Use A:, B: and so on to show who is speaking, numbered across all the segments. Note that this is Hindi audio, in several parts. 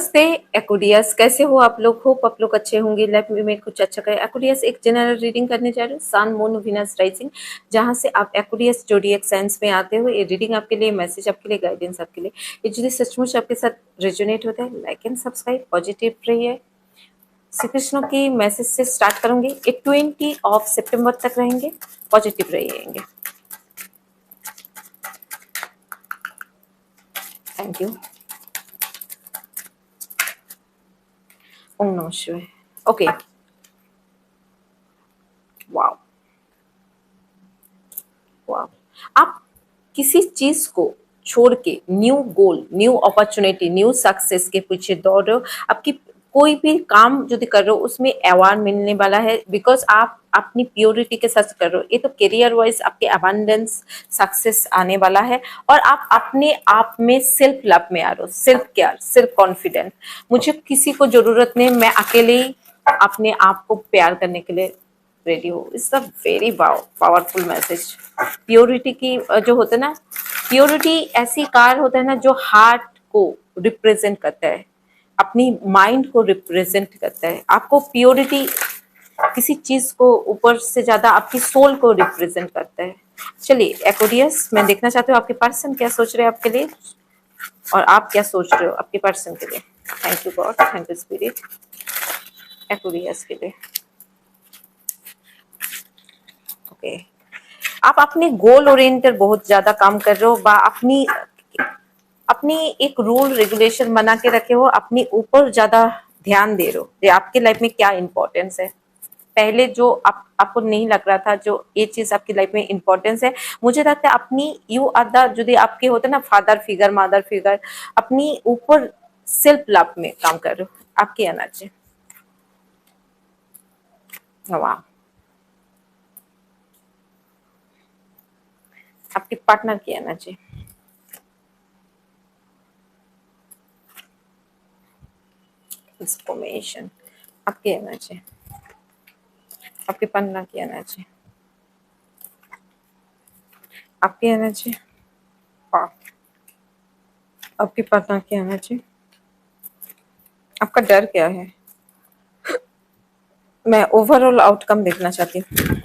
A: नमस्ते एक्वेरियस, कैसे हो आप लोग? होप आप लोग अच्छे होंगे। लाइफ में कुछ अच्छा करें। एक्वेरियस एक जनरल रीडिंग करने जा रहे हो, सन मून वीनस राइजिंग, जहां से आप एक्वेरियस जोडिएक साइंस में आते हो। ये रीडिंग आपके लिए, मैसेज आपके लिए, गाइडेंस आपके लिए। ये यदि सचमुच आपके साथ रेजोनेट होता है, लाइक एंड सब्सक्राइब, पॉजिटिव रहिए। श्री कृष्ण की मैसेज से स्टार्ट करूंगी। ये 20 तक रहेंगे। पॉजिटिव रहिएंगे। Thank you. ओम नमः शिवाय। Okay, wow wow. आप किसी चीज को छोड़ के new goal, new opportunity, new success के पीछे दौड़ रहे हो। आपकी कोई भी काम जो कर रहे हो उसमें अवार्ड मिलने वाला है, बिकॉज आप अपनी प्योरिटी के साथ कर रहे हो। ये तो करियर वाइज आपके अबंडेंस सक्सेस आने वाला है। और आप अपने आप में सेल्फ लव में आ रहे हो, सेल्फ केयर, सेल्फ कॉन्फिडेंट। मुझे किसी को जरूरत नहीं, मैं अकेले ही अपने आप को प्यार करने के लिए रेडी हो। It's a very powerful message. Purity की जो होता है ना, प्योरिटी ऐसी कार होता है ना जो हार्ट को रिप्रेजेंट करता है, अपनी माइंड को रिप्रेजेंट करता है। आपको प्योरिटी किसी चीज को ऊपर से ज्यादा आपकी सोल को रिप्रेजेंट करता है। चलिए एक्वेरियस, मैं देखना चाहती हूँ आपके पर्सन क्या सोच रहे हैं आपके लिए, और आप क्या सोच रहे हो आपके पर्सन के लिए। Thank you God, thank you spirit. Aquarius के लिए ओके। आप अपने गोल ओरिएंटेड बहुत ज्यादा काम कर रहे हो, बा अपनी अपनी एक रूल रेगुलेशन बना के रखे हो, अपने ऊपर ज्यादा ध्यान दे रहे हो। ये आपकी लाइफ में क्या इंपॉर्टेंस है। पहले जो आपको नहीं लग रहा था, जो ये चीज आपकी लाइफ में इंपॉर्टेंस है, मुझे लगता है अपनी यू आर द, जो आपके होते ना फादर फिगर, मदर फिगर, अपनी ऊपर सेल्फ लव में काम कर रहे हो। आपकी एनर्जी, वाह। आपके पार्टनर की एनर्जी, इंफॉर्मेशन। आपकी एनर्जी, आपके पार्टनर की एनर्जी, आपकी एनर्जी, आपके पार्टनर की एनर्जी। आपका डर क्या है? मैं ओवरऑल आउटकम देखना चाहती हूँ।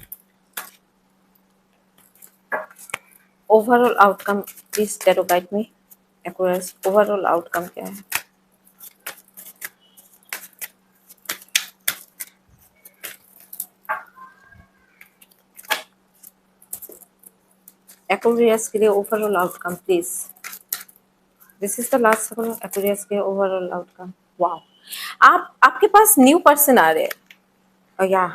A: Overall outcome please tarot guide me. Aquarius, overall outcome क्या है? एक्वेरियस के लिए overall outcome please. This is the last Aquarius के ओवरऑल आउटकम। वाओ, आप आपके पास न्यू पर्सन आ रहे हैं, या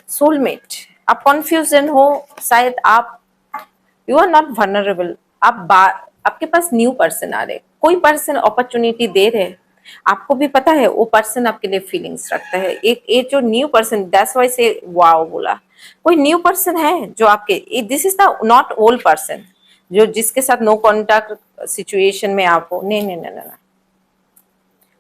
A: सोलमेट। आप कंफ्यूजन हो शायद, आप यू आर नॉट वनरेबल। आपके पास न्यू पर्सन आ रहे, कोई पर्सन अपॉर्चुनिटी दे रहे। आपको भी पता है वो पर्सन आपके लिए फीलिंग्स रखता है। एक ये जो न्यू पर्सन, दैट्स व्हाई से वाओ बोला। कोई न्यू पर्सन है जो आपके, this is the not old person, जो जिसके साथ नो कॉन्टैक्ट सिचुएशन में आप हो। नहीं नहीं नहीं नहीं,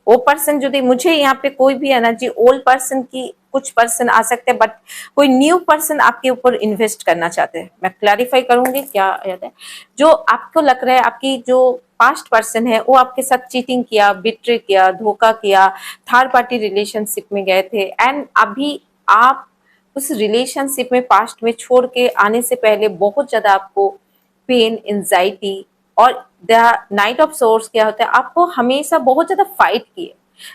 A: वो पर्सन जो मुझे यहाँ पे कोई भी एनर्जी ओल्ड पर्सन की, कुछ पर्सन आ सकते हैं, बट कोई न्यू पर्सन आपके ऊपर इन्वेस्ट करना चाहते हैं। मैं क्लैरिफाई करूंगी क्या याद है। जो आपको लग रहा है आपकी जो पास्ट पर्सन है वो आपके साथ चीटिंग किया, बिट्रे किया, धोखा किया, थर्ड पार्टी रिलेशनशिप में गए थे, एंड अभी आप उस रिलेशनशिप में पास्ट में छोड़ के आने से पहले बहुत ज्यादा आपको पेन, एंजाइटी, और द नाइट ऑफ सोर्स क्या होता है, आपको हमेशा बहुत ज्यादा फाइट किए।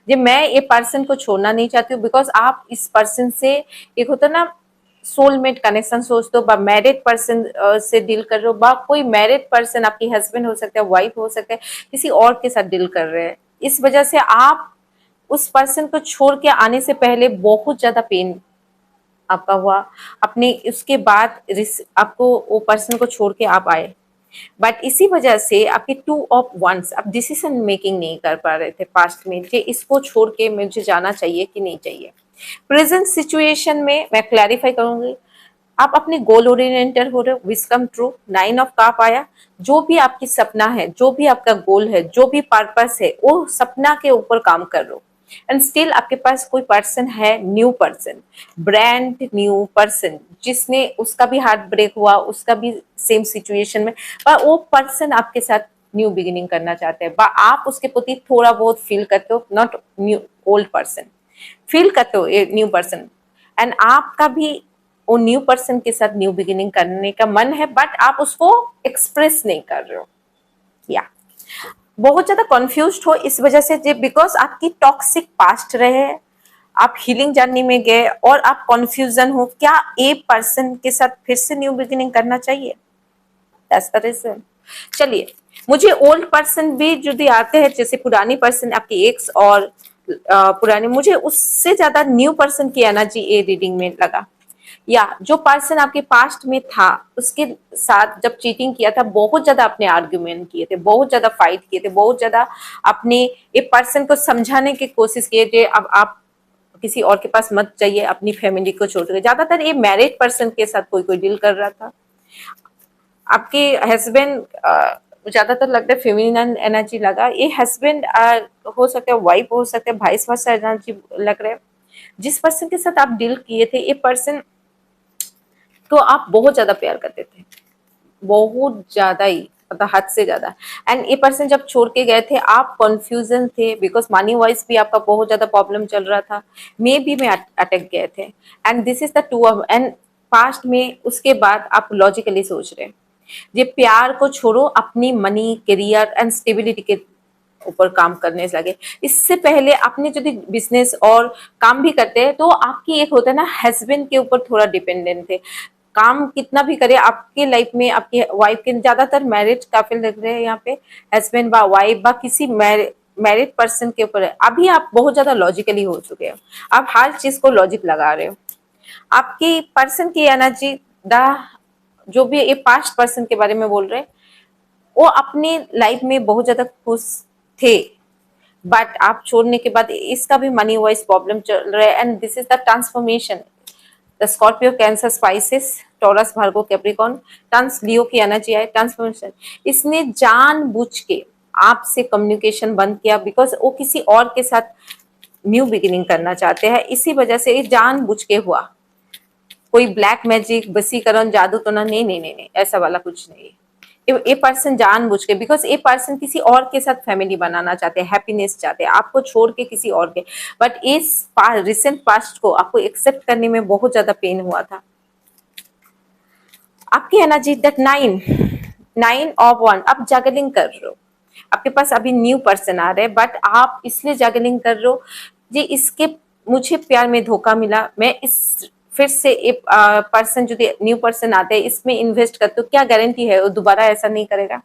A: जे मैं ये पर्सन को छोड़ना नहीं चाहती हूँ, बिकॉज आप इस पर्सन से, एक होता है ना सोलमेट कनेक्शन सोचते हो, बा मैरिड पर्सन से डील कर रहे हो, बा कोई मैरिड पर्सन आपकी हस्बैंड हो सकता है, वाइफ हो सकता है, किसी और के साथ डील कर रहे हैं। इस वजह से आप उस पर्सन को छोड़ के आने से पहले बहुत ज्यादा पेन आपका हुआ। अपने उसके बाद आपको वो पर्सन को छोड़ के आप आए, बट इसी वजह से आपके 2 ऑफ 1 आप डिसीजन मेकिंग नहीं कर पा रहे थे पास्ट में, कि इसको छोड़ के मुझे जाना चाहिए कि नहीं चाहिए। प्रेजेंट सिचुएशन में मैं क्लैरिफाई करूंगी, आप अपने गोल ओरिएंटेड हो रहे हो। विस्कम ट्रू 9 ऑफ कप आया। जो भी आपकी सपना है, जो भी आपका गोल है, जो भी पर्पस है, वो सपना के ऊपर काम कर लो। एंड स्टिल आपके पास कोई पर्सन है, new person, brand new person, जिसने, उसका भी हार्ट ब्रेक हुआ, उसका भी सेम सिचुएशन में, पर वो पर्सन आपके साथ न्यू बिगिनिंग करना चाहते हैं, आप उसके प्रति थोड़ा बहुत फील करते हो, not new old person, feel करते हो ए न्यू पर्सन, एंड आपका भी वो न्यू पर्सन के साथ न्यू बिगिनिंग करने का मन है, बट आप उसको एक्सप्रेस नहीं कर रहे हो, या बहुत ज्यादा कंफ्यूज हो इस वजह से, बिकॉज आपकी टॉक्सिक पास्ट रहे, आप हीलिंग जर्नी में गए और आप कंफ्यूजन हो, क्या ए पर्सन के साथ फिर से न्यू बिगिनिंग करना चाहिए, दैट्स द रीजन। चलिए, मुझे ओल्ड पर्सन भी यदि आते हैं, जैसे पुरानी पर्सन आपकी एक्स और पुरानी, मुझे उससे ज्यादा न्यू पर्सन की एनर्जी ए रीडिंग में लगा, या जो पर्सन आपके पास्ट में था उसके साथ जब चीटिंग किया था, बहुत ज्यादा अपने आर्ग्यूमेंट किए थे, बहुत ज्यादा फाइट किए थे, बहुत ज्यादा अपने एक पर्सन को समझाने की कोशिश किए थे, अब आप किसी और के पास मत जाइए, अपनी फैमिली को छोड़ के। ज्यादातर ये मैरिड पर्सन के साथ कोई कोई डील कर रहा था। आपके हस्बैंड, ज्यादातर लगता है फेमिनिन एनर्जी लगा, ये हस्बैंड हो सकता है, वाइफ हो सकता है, वाइस वर्सा एनर्जी लग रहा है। जिस पर्सन के साथ आप डील किए थे, ये पर्सन तो आप बहुत ज्यादा प्यार करते थे, बहुत ज्यादा ही, मतलब हद से ज्यादा, एंड ये पर्सन जब छोड़ के गए थे, आप कंफ्यूजन थे, बिकॉज मनी वाइज भी आपका बहुत ज्यादा प्रॉब्लम चल रहा था, मे बी में अटक गए थे, and this is the two of, and past में उसके बाद आप लॉजिकली सोच रहे हैं, ये प्यार को छोड़ो, अपनी मनी, करियर एंड स्टेबिलिटी के ऊपर काम करने लगे। इससे पहले आपने यदि बिजनेस और काम भी करते हैं, तो आपकी एक होता है ना, हस्बैंड के ऊपर थोड़ा डिपेंडेंट थे, काम कितना भी करे आपके लाइफ में, आपकी वाइफ के, ज्यादातर मैरिज काफी लग रहे हैं यहाँ पे, हस्बैंड बा वाइफ बा किसी मैरिड पर्सन के ऊपर है। अभी आप बहुत ज्यादा लॉजिकली हो चुके हो, आप हर चीज को लॉजिक लगा रहे हो। आपकी पर्सन की एनर्जी, द जो भी ये पास्ट पर्सन के बारे में बोल रहे हैं, वो अपने लाइफ में बहुत ज्यादा खुश थे, बट आप छोड़ने के बाद इसका भी मनी वाइज प्रॉब्लम चल रहा है, and this is the transformation, the Scorpio, Cancer, Pisces, Taurus, Virgo, Capricorn, टंस, लियो की एनर्जी है, ट्रांसफॉर्मेशन। इसने जानबूझ के आपसे कम्युनिकेशन बंद किया, बिकॉज वो किसी और के साथ न्यू बिगिनिंग करना चाहते हैं, इसी वजह से ये जानबूझ के हुआ। कोई ब्लैक मैजिक, बसीकरण, जादू तो ना, नहीं नहीं नहीं नहीं, ऐसा वाला कुछ नहीं। ये पर्सन जानबूझ के, बिकॉज ये पर्सन किसी और के साथ फैमिली बनाना चाहते हैं, हैप्पीनेस चाहते हैं, आपको छोड़ के किसी और के, बट इस रिसेंट पास्ट को आपको एक्सेप्ट करने में बहुत ज्यादा पेन हुआ था। आपकी एनर्जी दैट 9 of 1, आप जगलिंग कर रहे हो, आपके पास अभी न्यू पर्सन आ रहे हैं, बट आप इसलिए जगलिंग कर रहे हो, जी इसके मुझे प्यार में धोखा मिला, मैं इस फिर से एक पर्सन जो न्यू पर्सन आते हैं इसमें इन्वेस्ट करते हो, क्या गारंटी है वो दोबारा ऐसा नहीं करेगा,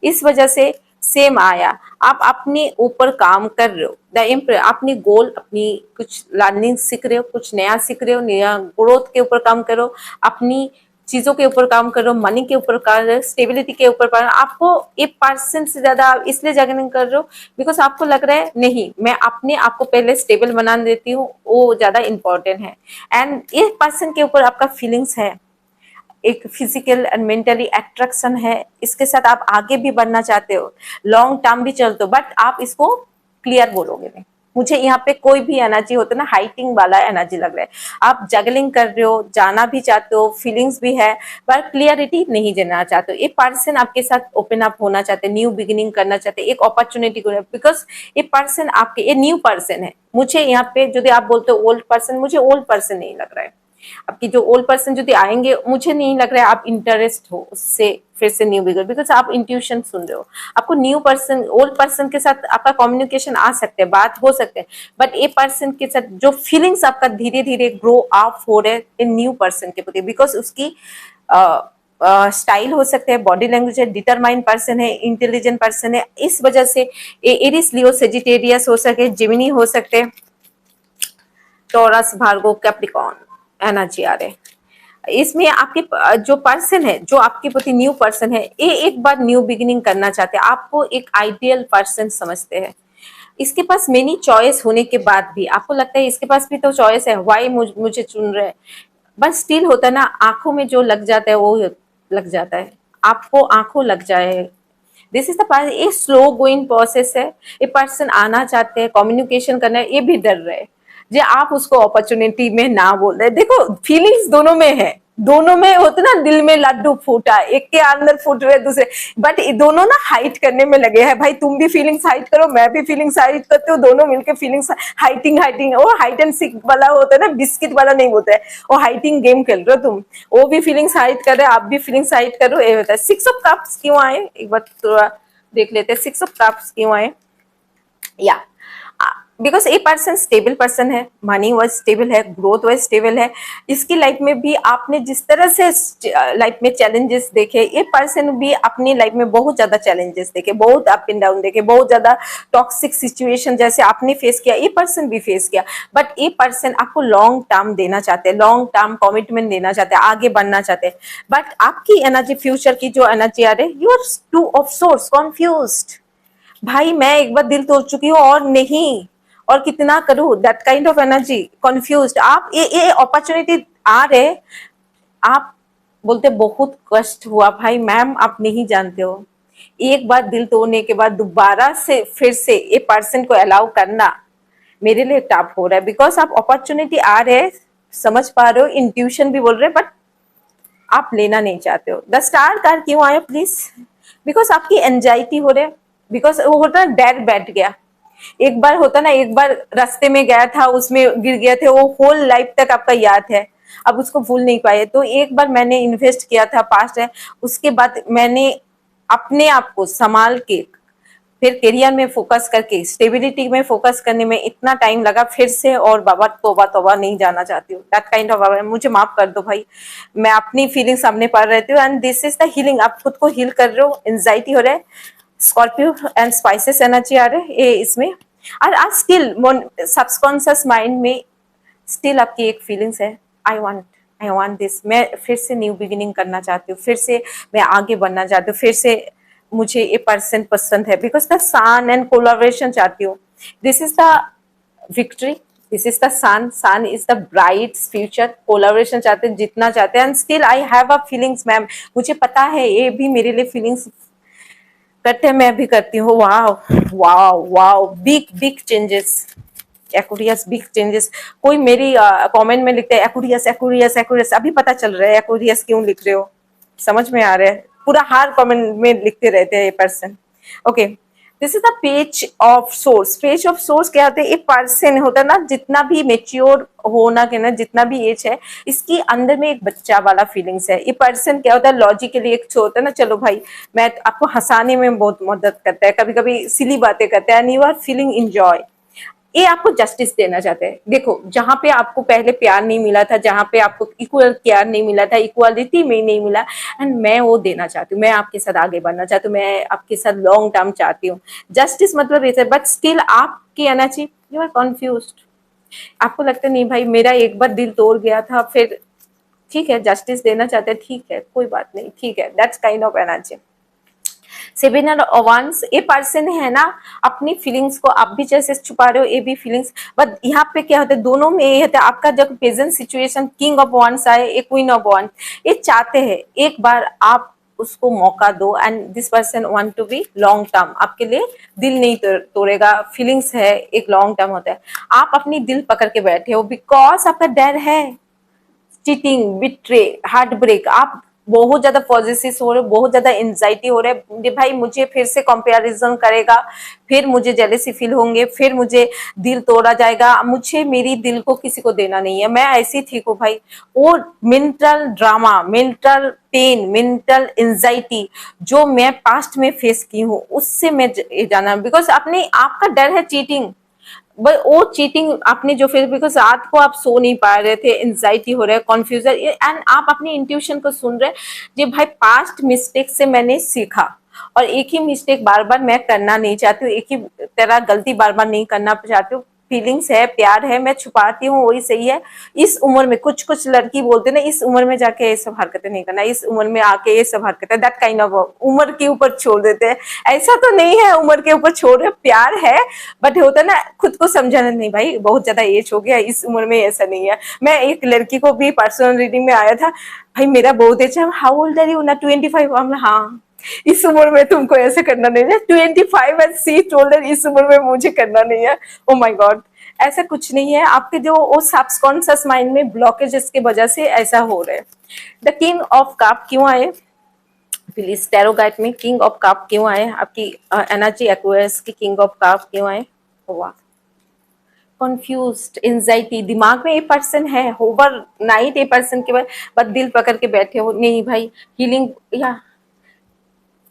A: इस वजह से सेम आया। आप अपने ऊपर काम कर रहे हो, द एम्पर, अपनी गोल, अपनी कुछ लर्निंग सीख रहे हो, कुछ नया सीख रहे हो, नया ग्रोथ के ऊपर काम करो, अपनी चीजों के ऊपर काम करो, मनी के ऊपर कर रहे हो, स्टेबिलिटी के ऊपर कर रहे हो। आपको एक पर्सन से ज्यादा आप इसलिए जागरण कर रहे हो बिकॉज आपको लग रहा है नहीं, मैं अपने आप को पहले स्टेबल बना देती हूँ, वो ज्यादा इंपॉर्टेंट है, एंड एक पर्सन के ऊपर आपका फीलिंग्स है, एक फिजिकल एंड मेंटली अट्रैक्शन है, इसके साथ आप आगे भी बढ़ना चाहते हो, लॉन्ग टर्म भी चलते हो, बट आप इसको क्लियर बोलोगे नहीं। मुझे यहाँ पे कोई भी एनर्जी होता है ना, हाइटिंग वाला एनर्जी लग रहा है, आप जगलिंग कर रहे हो, जाना भी चाहते हो, फीलिंग्स भी है, पर क्लियरिटी नहीं देना चाहते हो। ये पर्सन आपके साथ ओपन अप होना चाहते हैं, न्यू बिगिनिंग करना चाहते हैं, एक अपॉर्चुनिटी को, बिकॉज ये पर्सन आपके, ये न्यू पर्सन है। मुझे यहाँ पे यदि आप बोलते हो ओल्ड पर्सन, मुझे ओल्ड पर्सन नहीं लग रहा है। आपकी जो ओल्ड पर्सन यदि आएंगे, मुझे नहीं लग रहा है आप इंटरेस्ट हो उससे फिर से न्यू बिगड़, बिकॉज आप इंट्यूशन सुन रहे हो। आपको न्यू पर्सन, ओल्ड पर्सन के साथ आपका कम्युनिकेशन आ सकते हैं, बात हो सकते हैं, बट ए पर्सन के साथ जो फीलिंग्स आपका धीरे धीरे ग्रो अप हो रहे हैं न्यू पर्सन के प्रति, बिकॉज उसकी स्टाइल हो सकते हैं, बॉडी लैंग्वेज है, डिटरमाइंड पर्सन है, इंटेलिजेंट पर्सन है, इस वजह से एरिस, लियो, सेजिटेरियस हो सके, जिमिनी हो सकते हैं, टॉरस, भार्गो, कैप्रिकॉर्न एनर्जी आ रहे हैं। इसमें आपके जो पर्सन है, जो आपके प्रति न्यू पर्सन है, ये एक बार न्यू बिगिनिंग करना चाहते हैं, आपको एक आइडियल पर्सन समझते हैं। इसके पास मेनी चॉइस होने के बाद भी आपको लगता है इसके पास भी तो चॉइस है, वाई मुझे चुन रहे हैं, बस स्टिल होता है ना, आंखों में जो लग जाता है वो लग जाता है, आपको आंखों लग जाए। दिस इज द ये स्लो गोइंग प्रोसेस है। ये पर्सन आना चाहते हैं, कम्युनिकेशन करना है, ये भी डर रहे हैं जे आप उसको अपॉर्चुनिटी में ना बोल रहे। देखो फीलिंग्स दोनों में है, दोनों में होते ना, दिल में लड्डू फूटा, एक के अंदर फूट रहे दूसरे, बट दोनों ना हाइट करने में लगे हैं। भाई तुम भी फीलिंग्स हाइट करो, मैं भी फीलिंग्स हाइट करती हूँ, दोनों मिलकर फीलिंग्स हाइटिंग हाइटिंग, वो हाइट एंड सीक वाला होता है ना, बिस्किट वाला नहीं होता है, वो हाइटिंग गेम खेल रहे हो तुम। वो भी फीलिंग्स हाइट कर रहे, आप भी फीलिंग्स हाइट करो, ये होता है। सिक्स ऑफ कप्स क्यों आए, एक बार थोड़ा देख लेते हैं, सिक्स ऑफ कप्स क्यों आए। या because a person stable person है, मनी वाइज स्टेबल है, ग्रोथ वाइज स्टेबल है। इसकी लाइफ में भी आपने जिस तरह से लाइफ में चैलेंजेस देखे, ये पर्सन भी अपनी लाइफ में बहुत ज्यादा चैलेंजेस देखे, बहुत अप एंड डाउन देखे, बहुत ज्यादा टॉक्सिक सिचुएशन जैसे आपने फेस किया, ये पर्सन भी फेस किया। बट ये पर्सन आपको लॉन्ग टर्म देना चाहते हैं, लॉन्ग टर्म कमिटमेंट देना चाहते हैं, आगे बढ़ना चाहते हैं। बट आपकी एनर्जी, फ्यूचर की जो एनर्जी आ रही है, you are too of course confused. भाई मैं एक बार दिल तोड़ चुकी हूँ और नहीं, और कितना करूं, that kind of energy, confused आप। ये अपॉर्चुनिटी आ रहे, आप बोलते बहुत कष्ट हुआ भाई, मैम आप नहीं जानते हो, एक बार दिल तोड़ने के बाद दोबारा से फिर से ये पर्सन को अलाउ करना मेरे लिए टफ हो रहा है। बिकॉज आप अपॉर्चुनिटी आ रहे, समझ पा रहे हो, इंट्यूशन भी बोल रहे, बट आप लेना नहीं चाहते हो। द स्टार कार्ड क्यों आया प्लीज, बिकॉज आपकी एंजाइटी हो रहा है, बिकॉज वो होता है डर बैठ गया। एक बार होता ना, एक बार रास्ते में गया था, उसमें गिर गया थे, वो होल लाइफ तक आपका याद है, अब उसको भूल नहीं पाए। तो एक बार मैंने इन्वेस्ट किया था, पास्ट है, उसके बाद मैंने अपने आप को संभाल के फिर करियर में फोकस करके स्टेबिलिटी में फोकस करने में इतना टाइम लगा फिर से, और बाबा तोबा तोबा नहीं जाना चाहती हूँ, दैट काइंड ऑफ, मुझे माफ कर दो भाई, मैं अपनी फीलिंग सामने पढ़ रहती हूँ, and this is the healing. आप खुद को हील कर रहे हो, एंजाइटी हो रहा है, स्कॉर्पियो एंड स्पाइसेस एनर्जी आ रहे हैं ये इसमें। और आज स्टिल सबकॉन्शियस माइंड में स्टिल आपकी एक फीलिंग्स है, आई वांट दिस, मैं फिर से न्यू बिगिनिंग करना चाहती हूँ, फिर से मैं आगे बढ़ना चाहती हूँ, फिर से मुझे ये पर्सन पसंद है, because the sun and collaboration चाहती हूँ। This is the victory, this is the sun is the bright future, collaboration चाहते हैं, जितना चाहते हैं, and still I have a feelings ma'am, मुझे पता है ये भी मेरे लिए फीलिंग्स करते हैं, मैं भी करती हूँ। Wow wow wow, big big changes, Aquarius big changes. कोई मेरी कमेंट में लिखते हैं एक्वेरियस एक्वेरियस एक्वेरियस, अभी पता चल रहा है एक्वेरियस क्यों लिख रहे हो, समझ में आ रहा है, पूरा हर कमेंट में लिखते रहते हैं ये person. Okay, this is the page of source. Page of source क्या होता है, ये पर्सन होता है ना, जितना भी मेच्योर होना के ना, जितना भी एज है, इसकी अंदर में एक बच्चा वाला फीलिंग्स है। ये पर्सन क्या होता है, लॉजिकली एक होता है ना, चलो भाई मैं आपको हंसाने में बहुत मदद करता है, कभी कभी सिली बातें करता है, and you are feeling enjoy. ये आपको जस्टिस देना चाहते हैं। देखो, जहां पे आपको पहले प्यार नहीं मिला था, जहां पे आपको इक्वल प्यार नहीं मिला था, इक्वालिटी में नहीं मिला, एंड मैं वो देना चाहती हूँ, मैं आपके साथ आगे बढ़ना चाहती हूँ, मैं आपके साथ लॉन्ग टर्म चाहती हूँ। जस्टिस मतलब ये, बट स्टिल आपकी एनर्जी, यू आर कन्फ्यूज्ड। आपको लगता नहीं भाई, मेरा एक बार दिल तोड़ गया था, फिर ठीक है जस्टिस देना चाहते हैं, ठीक है कोई बात नहीं, ठीक है, that's kind of energy. Seven once, ये पर्सन है ना, अपनी फीलिंग्स को आप भी जैसे छुपा रहे हो, ये भी फीलिंग्स, बट यहाँ पे क्या होता है, दोनों में ये होता है, आपका जब present situation king of once आए, एक क्वीन ऑफ वंस, ये चाहते हैं एक बार आप उसको मौका दो, and this person want to be long term आपके लिए, दिल नहीं तोड़ेगा, फीलिंग्स है, एक लॉन्ग टर्म होता है। आप अपनी दिल पकड़ के बैठे हो, बिकॉज आपका डर है चीटिंग, बिट्रे, हार्ट ब्रेक, आप बहुत ज्यादा पॉजिटिव हो रहे हो, बहुत ज्यादा एंजाइटी हो रहा है भाई, मुझे फिर से कंपैरिजन करेगा, फिर मुझे जेलेसी फील होंगे, फिर मुझे दिल तोड़ा जाएगा, मुझे मेरी दिल को किसी को देना नहीं है, मैं ऐसी ठीक हूँ भाई। वो mental drama, mental pen, mental anxiety जो मैं पास्ट में फेस की हूँ, उससे मैं जाना, बिकॉज अपने आपका डर है चीटिंग, बट वो चीटिंग आपने जो, फिर बिकॉज रात को आप सो नहीं पा रहे थे, एंजाइटी हो रहा है, कॉन्फ्यूजन, एंड आप अपनी इंट्यूशन को सुन रहे जी, भाई पास्ट मिस्टेक से मैंने सीखा, और एक ही मिस्टेक बार बार मैं करना नहीं चाहती हूँ, एक ही तरह गलती बार बार नहीं करना चाहती हूँ। फीलिंग्स है, प्यार है, मैं छुपाती हूँ, वही सही है। इस उम्र में कुछ कुछ लड़की बोलते ना, इस उम्र में जाके ये सब हरकतें नहीं करना, इस उम्र में आके ये सब हरकतें, दैट काइंड ऑफ उम्र के ऊपर छोड़ देते हैं। ऐसा तो नहीं है उम्र के ऊपर छोड़ रहे, प्यार है, बट होता है ना खुद को समझाना, नहीं भाई बहुत ज्यादा एज हो गया, इस उम्र में ऐसा नहीं है। मैं एक लड़की को भी पर्सनल रीडिंग में आया था, भाई मेरा बहुत एज है, हाउ ओल्ड आर यू ना, 25। हाँ, इस उम्र में तुमको ऐसे करना नहीं है, 25 एंड सी टोल्ड इस उम्र में मुझे करना नहीं है। ओ माय गॉड, ऐसा कुछ नहीं है, आपके जो वो सबकॉन्शियस माइंड में ब्लॉकेजेस की वजह से ऐसा हो रहा है। द किंग ऑफ कप क्यों आए, प्लीज टैरो गाइड में किंग ऑफ कप क्यों आए, आपकी एनर्जी एक्वायर्स की किंग ऑफ कप क्यों आए। वाह, कॉन्फ्यूज्ड, एंजाइटी, दिमाग में ये पर्सन है, ओवर नाइट ये पर्सन के बाद बस दिल पकड़ के बैठे हो, नहीं भाई हीलिंग, या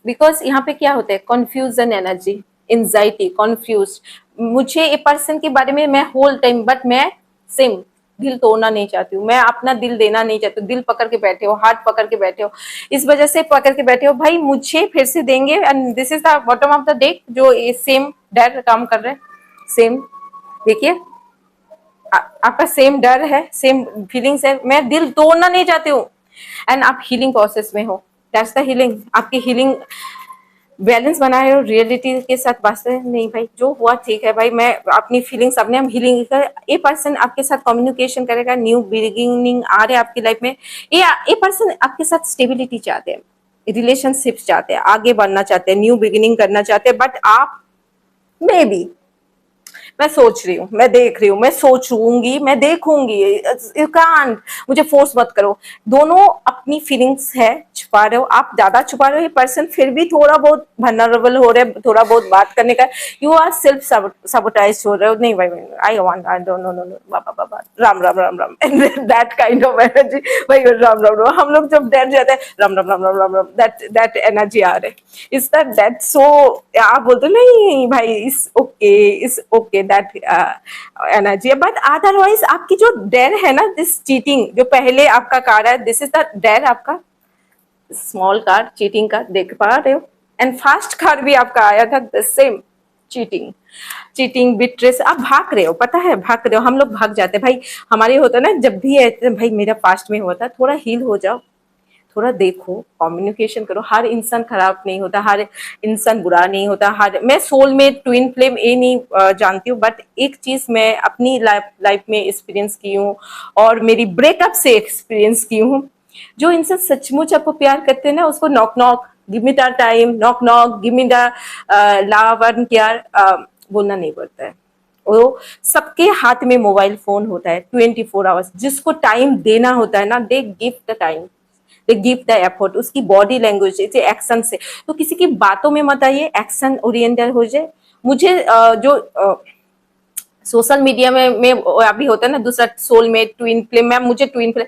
A: बिकॉज यहाँ पे क्या होता है, कॉन्फ्यूजन एनर्जी, एंजाइटी, कॉन्फ्यूज। मुझे ये पर्सन के बारे में मैं होल टाइम, बट मैं सेम दिल तोड़ना नहीं चाहती हूँ, मैं अपना दिल देना नहीं चाहती हूँ, दिल पकड़ के बैठे हो, हार्ट पकड़ के बैठे हो, इस वजह से पकड़ के बैठे हो भाई, मुझे फिर से देंगे, and this is the bottom of the deck, जो ये सेम डर काम कर रहे हैं, सेम, देखिए आपका सेम डर है, सेम फीलिंग्स है, मैं दिल तोड़ना नहीं चाहती हूँ, एंड आप हीलिंग प्रोसेस में हो, दैट्स द हीलिंग, आपकी हीलिंग बैलेंस बनाए हो, रियलिटी के साथ बातें नहीं भाई, जो हुआ ठीक है भाई, मैं अपनी फीलिंग्स अपने हम हीलिंग कर, ये पर्सन आपके साथ कम्युनिकेशन करेगा, न्यू बिगिनिंग आ रहे हैं आपकी लाइफ में, ये पर्सन आपके साथ स्टेबिलिटी चाहते हैं, रिलेशनशिप चाहते हैं, आगे बढ़ना चाहते हैं, न्यू बिगिनिंग करना चाहते हैं, बट आप मे बी, मैं सोच रही हूँ, मैं देख रही हूँ, मैं सोचूंगी, मैं देखूंगी, यू कांट, मुझे फोर्स मत करो, दोनों अपनी फीलिंग्स है, छुपा रहे हो आप, ज्यादा छुपा रहे हो, ये पर्सन फिर भी थोड़ा बहुत वनरेबल हो रहे, थोड़ा बहुत बात करने का, यू आर सेल्फ सबोटाइज हो रहे हो, नहीं भाई, I want, I don't know, no no, बाबा बाबा, Ram Ram Ram Ram, that kind of energy, भाई राम राम राम, हम लोग जब डर जाते हैं, राम राम राम राम राम राम, दैट एनर्जी आ रहे, इज दैट सो, आप बोलते नहीं भाई, इस ओके दैट एनर्जी है, बट अदरवाइज आपकी जो डर है ना, दिस चीटिंग, जो पहले आपका कार्ड है, दिस इज द डर, आपका स्मॉल कार्ड चीटिंग का देख पा रहे हो, एंड फास्ट कार्ड भी आपका आया था, द सेम चीटिंग, चीटिंग बिट्रेस, आप भाग रहे हो, पता है भाग रहे हो, हम लोग भाग जाते हैं भाई, हमारे होता है ना, जब भी ऐसे भाई मेरा पास्ट में हुआ था, थोड़ा हील हो जाओ, थोड़ा देखो, कम्युनिकेशन करो, हर इंसान खराब नहीं होता, हर इंसान बुरा नहीं होता, हर, मैं सोल में ट्विन फ्लेम ये नहीं जानती हूँ, बट एक चीज मैं अपनी लाइफ में एक्सपीरियंस की हूँ, और मेरी ब्रेकअप से एक्सपीरियंस की हूँ, जो इंसान सचमुच आपको प्यार करते हैं ना, उसको knock knock, give me the time, knock knock, give me the love and care बोलना नहीं पड़ता है, वो सबके हाथ में मोबाइल फोन होता है 24 आवर्स, जिसको टाइम देना होता है ना, they give the time, they give the effort, उसकी बॉडी लैंग्वेज से, एक्शन से, तो किसी की बातों में मत आइए, एक्शन ओरिएंटेड हो जाए। मुझे जो सोशल मीडिया में अभी होता है ना, दूसरा सोलमेट, ट्विन फ्लेम, मैम मुझे ट्विन फ्लेम,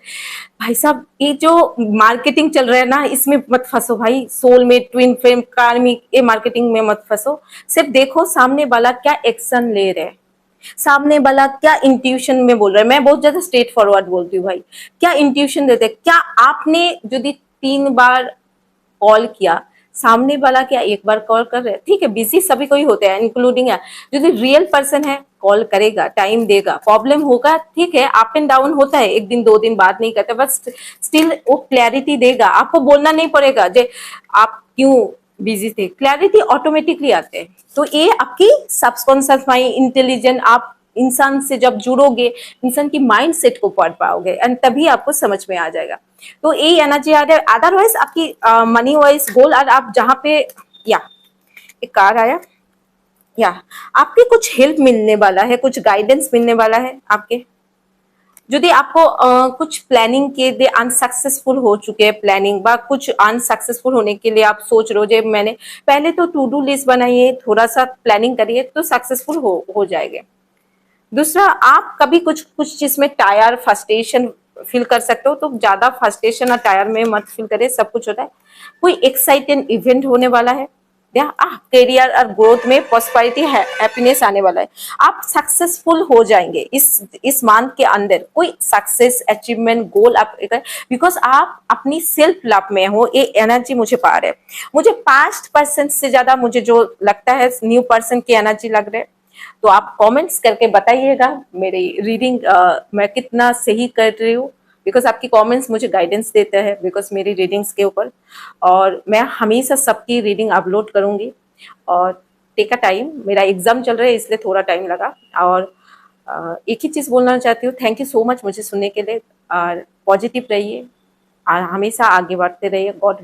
A: भाई साहब ये जो मार्केटिंग चल रहा है ना, इसमें मत फंसो भाई, सोलमेट, ट्विन फ्लेम, कार्मिक, ये मार्केटिंग में मत फंसो, सिर्फ देखो सामने वाला क्या एक्शन ले रहे हैं, सामने वाला क्या इंट्यूशन में बोल रहा है, मैं बहुत ज्यादा स्ट्रेट फॉरवर्ड बोलती हूँ भाई, क्या इंट्यूशन देते हैं, क्या आपने यदि 3 बार कॉल किया, सामने वाला क्या एक बार कॉल कर रहे हैं, ठीक है बिजी सभी कोई होते हैं इंक्लूडिंग है, यदि रियल पर्सन है कॉल करेगा, टाइम देगा, प्रॉब्लम होगा, ठीक है अप एंड डाउन होता है, एक दिन 2 दिन बात नहीं करते, बस स्टिल वो क्लैरिटी देगा, आपको बोलना नहीं पड़ेगा जे आप क्यों बिजी थे, क्लैरिटी ऑटोमेटिकली आते हैं, तो ये आपकी सबकॉन्शियस माइंड इंटेलिजेंट, आप इंसान से जब जुड़ोगे, इंसान की माइंड सेट को पढ़ पाओगे, एंड तभी आपको समझ में आ जाएगा, तो ये एनर्जी आ रहा है, अदरवाइज आपकी मनी वाइज गोल, और आप जहाँ पे, या एक कार आया, या आपके कुछ हेल्प मिलने वाला है, कुछ गाइडेंस मिलने वाला है आपके, यदि आपको कुछ प्लानिंग के लिए अनसक्सेसफुल हो चुके हैं, प्लानिंग बा कुछ अनसक्सेसफुल होने के लिए आप सोच रहे हो, जो मैंने पहले तो टू डू लिस्ट बनाइए, थोड़ा सा प्लानिंग करिए, तो सक्सेसफुल हो जाएंगे। दूसरा, आप कभी कुछ कुछ चीज में टायर फ्रस्ट्रेशन फील कर सकते हो, तो ज्यादा फ्रस्ट्रेशन और टायर में मत फील करें, सब कुछ होता है, कोई एक्साइटिंग इवेंट होने वाला है, या करियर और ग्रोथ में प्रॉस्पेरिटी हैप्पीनेस आने वाला है, आप सक्सेसफुल हो जाएंगे इस मंथ के अंदर, कोई सक्सेस अचीवमेंट गोल आप, बिकॉज आप अपनी सेल्फ लव में हो, ये एनर्जी मुझे पा रहे, मुझे 5% से ज्यादा मुझे जो लगता है न्यू पर्सन की एनर्जी लग रहे, तो आप कमेंट्स करके बताइएगा मेरी रीडिंग मैं कितना सही कर रही हूँ, बिकॉज आपकी कमेंट्स मुझे गाइडेंस देते हैं, बिकॉज मेरी रीडिंग्स के ऊपर, और मैं हमेशा सबकी रीडिंग अपलोड करूंगी, और टेक अ टाइम, मेरा एग्जाम चल रहा है इसलिए थोड़ा टाइम लगा, और एक ही चीज बोलना चाहती हूँ, थैंक यू सो मच मुझे सुनने के लिए, और पॉजिटिव रहिए और हमेशा आगे बढ़ते रहिए, गॉड